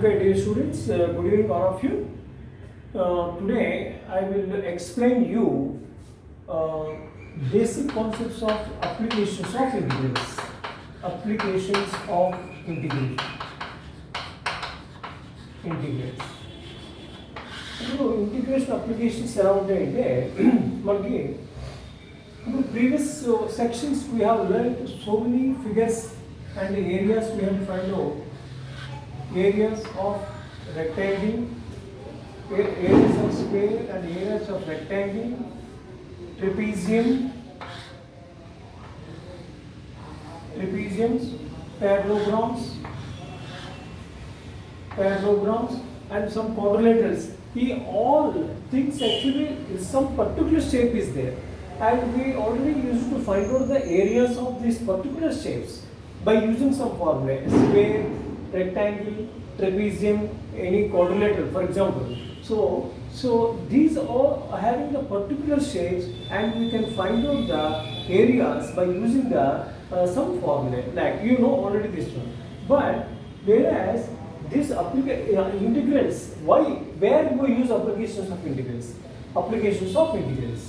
Okay, dear students, good evening all of you. Today I will explain you uh, basic concepts of applications of integrals. Applications of integrals. ఇప్పుడు integration applications ఎలా ఉంటాయంటే మనకి ఇప్పుడు previous sections we have learn so many figures and areas we have find out areas of rectangle, areas of square and areas of rectangle, trapeziums, parallelograms and some quadrilaterals. All things actually some particular shape is there, and we already used to find out the areas of these particular shapes by using some formula: square, rectangle, trapezium, any quadrilateral, for example. So these all are having the particular shapes, and we can find out the areas by using the some formula. Like you know already this one. But whereas this integrals, where do we use applications of integrals? Applications of integrals.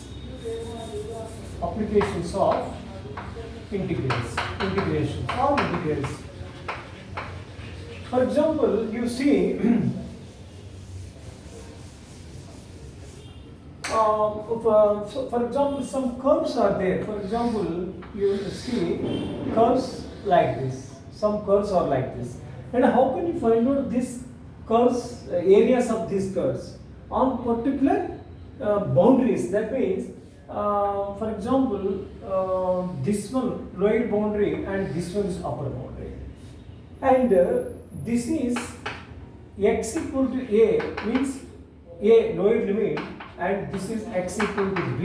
For example, you see, for example, some curves are there. For example, you see curves like this. Some curves are like this. And how can you find out these curves, areas of these curves on particular boundaries? That means, for example, this one lower boundary and this one is upper boundary. And this is x equal to a, means a lower limit, and this is x equal to b,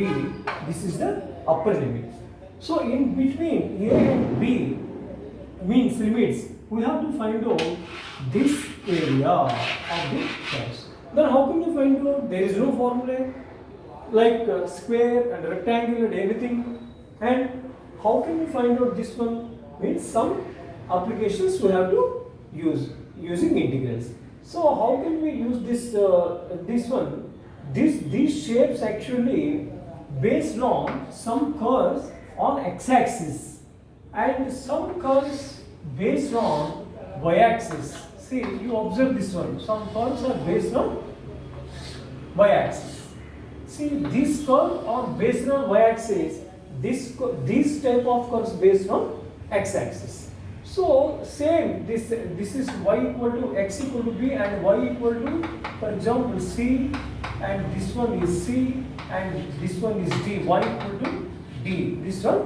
this is the upper limit. So in between a and b means limits, we have to find out this area of the curves. Then how can you find out? There is no formula like square and rectangle and everything. And how can you find out this one? Means some applications we have to use using integrals. So how can we use this one? These shapes actually based on some curves on x-axis and some curves based on y-axis. See, you observe this one. Some curves are based on y-axis. See, this curve are based on y-axis. These type of curves based on x-axis. So same, this is y equal to x equal to b and y equal to, for example, c, and this one is c and this one is d. Y equal to d. This one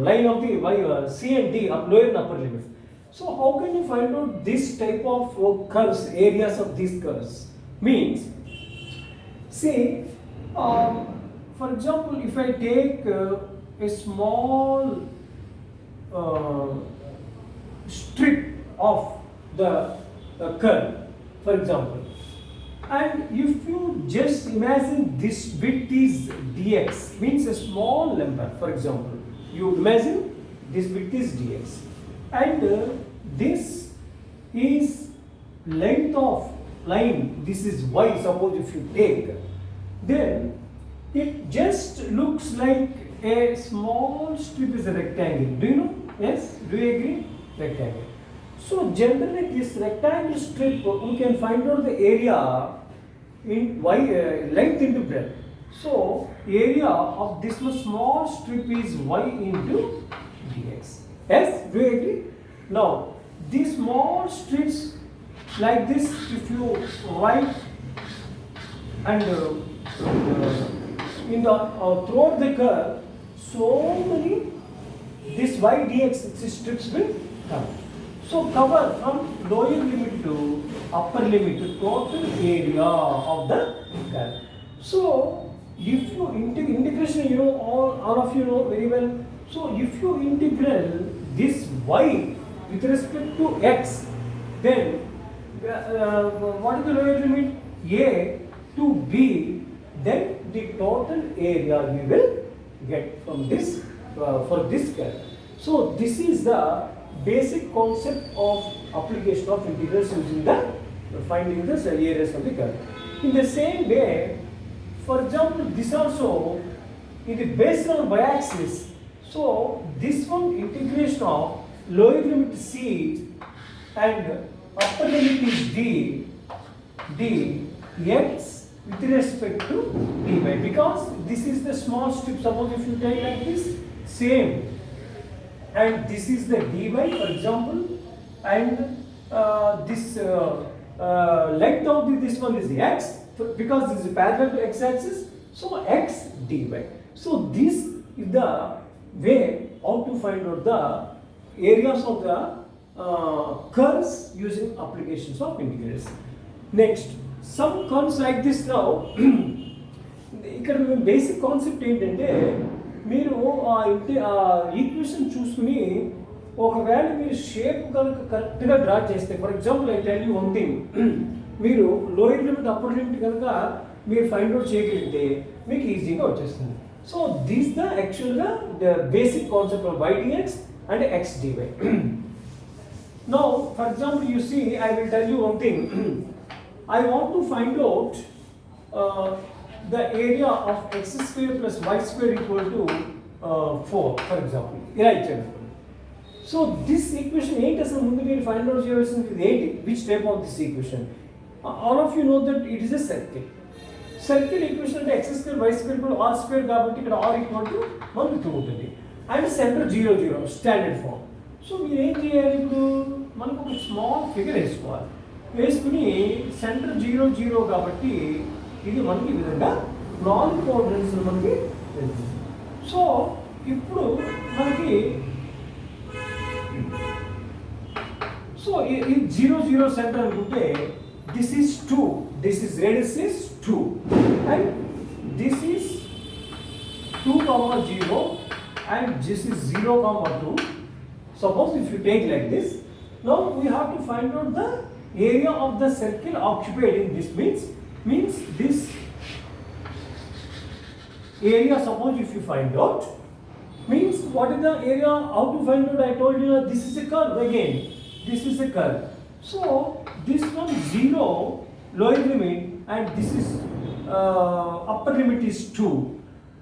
line of the y, c and d are lower and upper limits. So how can you find out this type of curves, areas of these curves? Means, see, for example, if I take a small strip of the curve, for example, and if you just imagine this width is dx, means a small number, for example, you imagine this width is dx, and this is length of line, this is y, suppose if you take, then it just looks like a small strip is a rectangle. Do you know? Yes? Do you agree? Rectangle. So generally this rectangle strip, we can find out the area in y, length into breadth. So area of this small strip is y into dx. Yes? Do you agree? Now these small strips like this, if you write and in the throughout the curve, so many this y dx strips will come. So cover from lower limit to upper limit to total area of the curve. So if you integration, you know, all of you know very well. So if you integral this y with respect to x, then what is the lower limit? A to b, then the total area we will get from this for this curve. So this is the basic concept of application of integrals using the finding the areas of the curve. In the same way, for example, this also it is based on y-axis. So this one integration of lower limit c and upper limit is d x with respect to dy, because this is the small strip. Suppose if you take like this, same, and this is the dy, for example, and this length of this one is the x, because this is parallel to x-axis, so x dy. So this is the way how to find out the areas of the curves using applications of integrals. Next, some curves like this now. ఇక్కడ basic concept ఏంటంటే, మీరు equation చూసుకుని ఒకవేళ మీరు shape కనుక కరెక్ట్గా draw చేస్తే, for example I tell you one thing, మీరు లోయర్ లిమిట్ అప్పర్ లిమిట్ కనుక మీరు ఫైండ్ అవుట్ చేయగలిగితే మీకు ఈజీగా వచ్చేస్తుంది. సో దిస్ ద యాక్చువల్గా the basic concept of y dx and x dy. Now for example, you see, I will tell you one thing. I want to find out the area of x square plus y square equal to 4, for example. ఇలా ఇచ్చాను. So this equation ఏంటి, అసలు ముందు మీరు find out చేయాల్సింది ఏంటి, which type of this equation? All of you know that it is a circle. Circle equation అంటే x square y square equal r square, కాబట్టి ఇక్కడ ఆర్ ఈక్వల్ టు 1 2 ఉంటుంది, and centre 0 0 standard form. So మీరు ఏం చేయాలి, ఇప్పుడు మనకు ఒక స్మాల్ ఫిగర్ వేసుకోవాలి. వేసుకుని సెంటర్ 0 0 కాబట్టి ఇది మనకి ఈ విధంగా 4 కోఆర్డినేట్స్ మనకి వెళ్తుంది. సో ఇప్పుడు మనకి సో ఈ 0 0 సెంటర్ అనుకుంటే this is 2, this is radius is 2, and this is 2 0 and this is 0 2. Suppose if you take like this, now we have to find out the area of the circle occupied in this, means this area. Suppose if you find out, means what is the area, how to find out? I told you this is a curve again, this is a curve. So this one 0 lower limit and this is upper limit is 2,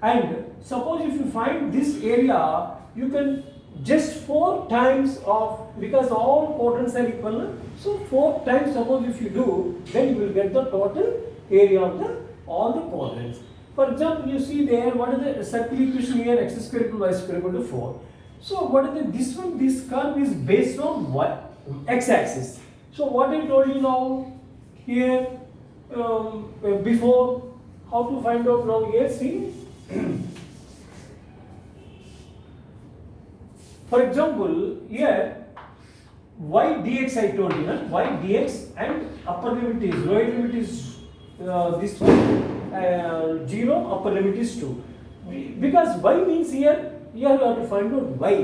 and suppose if you find this area, you can just 4 times of, because all quadrants are equal, so 4 times suppose if you do, then you will get the total area of the all the quadrants. For example, you see there, what is the circle equation here, x square equal y square equal to 4. So what is the, this one, this curve is based on what, x-axis. So what I told you now here before, how to find out now here, see. For example, here y dx I told you, y dx and upper limit is, lower limit is this one 0, upper limit is 2. Because y means here you have to find out y.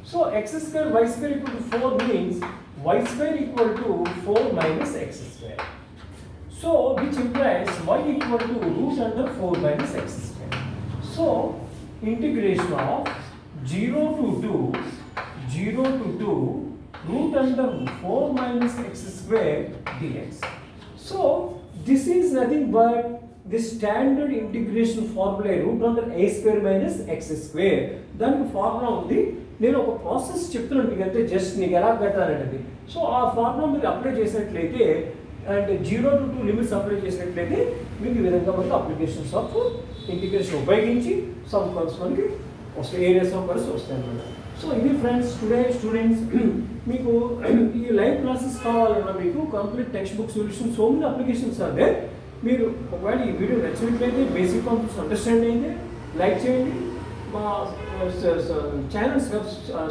So x square y square equal to 4 means y square equal to 4 minus x square. So which implies y equal to root under 4 minus x square. So integration of 0 to 2 root under 4 minus x square dx. So this is nothing but the standard integration formula, root under a square minus x square. దానికి formula ఉంది, నేను ఒక process చెప్తున్నాను మీకు, అంటే just నీకు ఎలా కట్టాలనేది. So ఆ ఫార్ములా మీరు అప్లై చేసినట్లయితే అండ్ 0 to 2 లిమిట్స్ అప్లై చేసినట్లయితే మీకు ఈ విధంగా మనకి అప్లికేషన్స్ ఆఫ్ ఇంటిగ్రేషన్ ఉపయోగించి సమ్ కర్వ్స్ మనకి వస్తాయి, ఏరియాస్ ఆఫ్ కర్వ్స్ వస్తాయి అన్నమాట. సో ఇది ఫ్రెండ్స్, టుడే స్టూడెంట్స్ మీకు ఈ లైవ్ క్లాసెస్ కావాలన్నా మీకు complete text book solution, so many applications are there. మీరు ఒకవేళ ఈ వీడియో నచ్చినట్లయితే, బేసిక్ కాన్సెప్ట్స్ అండర్స్టాండ్ అయితే లైక్ చేయండి, మా ఛానల్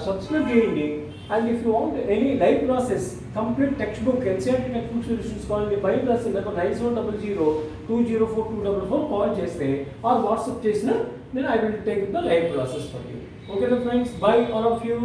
సబ్స్క్రైబ్ చేయండి. And if you want any live classes, complete text book NCERT text book solutions కావాలంటే 5 క్లాస్ నెంబర్ 9700204244 కాల్ చేస్తే ఆర్ వాట్సాప్ చేసిన, then I will take the live classes for you. Okay then friends, bye all of you.